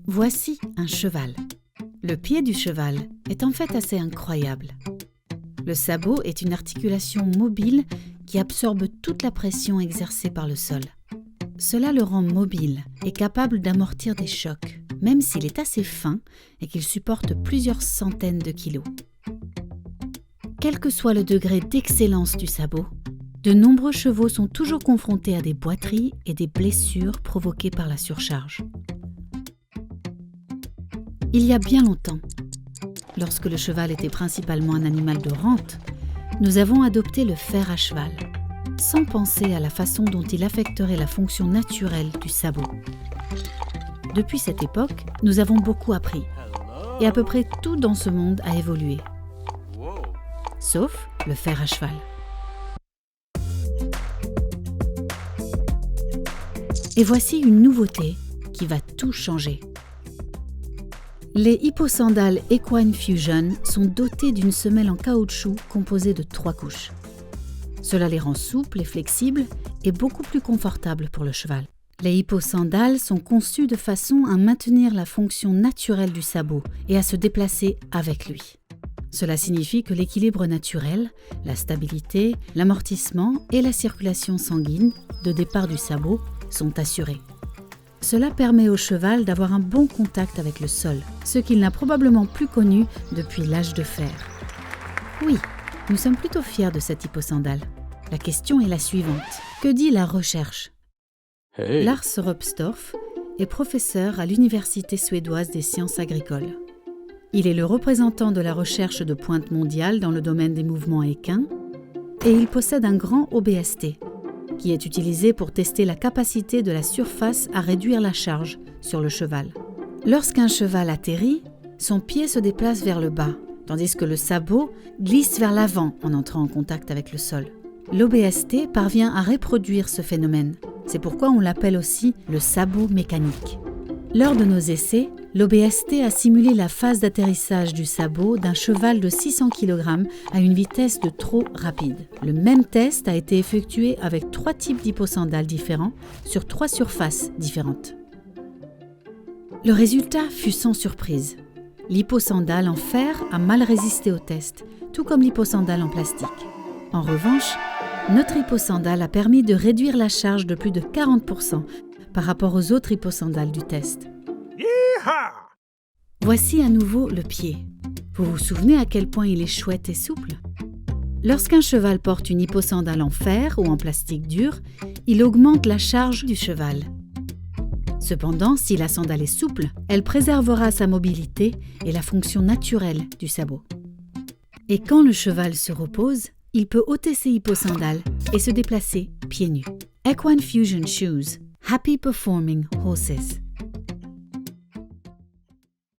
Voici un cheval. Le pied du cheval est en fait assez incroyable. Le sabot est une articulation mobile qui absorbe toute la pression exercée par le sol. Cela le rend mobile et capable d'amortir des chocs, même s'il est assez fin et qu'il supporte plusieurs centaines de kilos. Quel que soit le degré d'excellence du sabot, de nombreux chevaux sont toujours confrontés à des boiteries et des blessures provoquées par la surcharge. Il y a bien longtemps, lorsque le cheval était principalement un animal de rente, nous avons adopté le fer à cheval, sans penser à la façon dont il affecterait la fonction naturelle du sabot. Depuis cette époque, nous avons beaucoup appris, et à peu près tout dans ce monde a évolué, sauf le fer à cheval. Et voici une nouveauté qui va tout changer. Les hipposandales Equine Fusion sont dotées d'une semelle en caoutchouc composée de 3 couches. Cela les rend souples et flexibles et beaucoup plus confortables pour le cheval. Les hipposandales sont conçues de façon à maintenir la fonction naturelle du sabot et à se déplacer avec lui. Cela signifie que l'équilibre naturel, la stabilité, l'amortissement et la circulation sanguine de départ du sabot sont assurés. Cela permet au cheval d'avoir un bon contact avec le sol, ce qu'il n'a probablement plus connu depuis l'âge de fer. Oui, nous sommes plutôt fiers de cette hipposandale. La question est la suivante. Que dit la recherche ? Lars Ropstorff est professeur à l'Université suédoise des sciences agricoles. Il est le représentant de la recherche de pointe mondiale dans le domaine des mouvements équins et il possède un grand OBST, qui est utilisé pour tester la capacité de la surface à réduire la charge sur le cheval. Lorsqu'un cheval atterrit, son pied se déplace vers le bas, tandis que le sabot glisse vers l'avant en entrant en contact avec le sol. L'OBST parvient à reproduire ce phénomène. C'est pourquoi on l'appelle aussi le sabot mécanique. Lors de nos essais, l'OBST a simulé la phase d'atterrissage du sabot d'un cheval de 600 kg à une vitesse de trot rapide. Le même test a été effectué avec 3 types d'hipposandales différents sur 3 surfaces différentes. Le résultat fut sans surprise. L'hipposandale en fer a mal résisté au test, tout comme l'hipposandale en plastique. En revanche, notre hipposandale a permis de réduire la charge de plus de 40% par rapport aux autres hipposandales du test. Voici à nouveau le pied. Vous vous souvenez à quel point il est chouette et souple ? Lorsqu'un cheval porte une hipposandale en fer ou en plastique dur, il augmente la charge du cheval. Cependant, si la sandale est souple, elle préservera sa mobilité et la fonction naturelle du sabot. Et quand le cheval se repose, il peut ôter ses hipposandales et se déplacer pieds nus. Equine Fusion Shoes. Happy Performing Horses.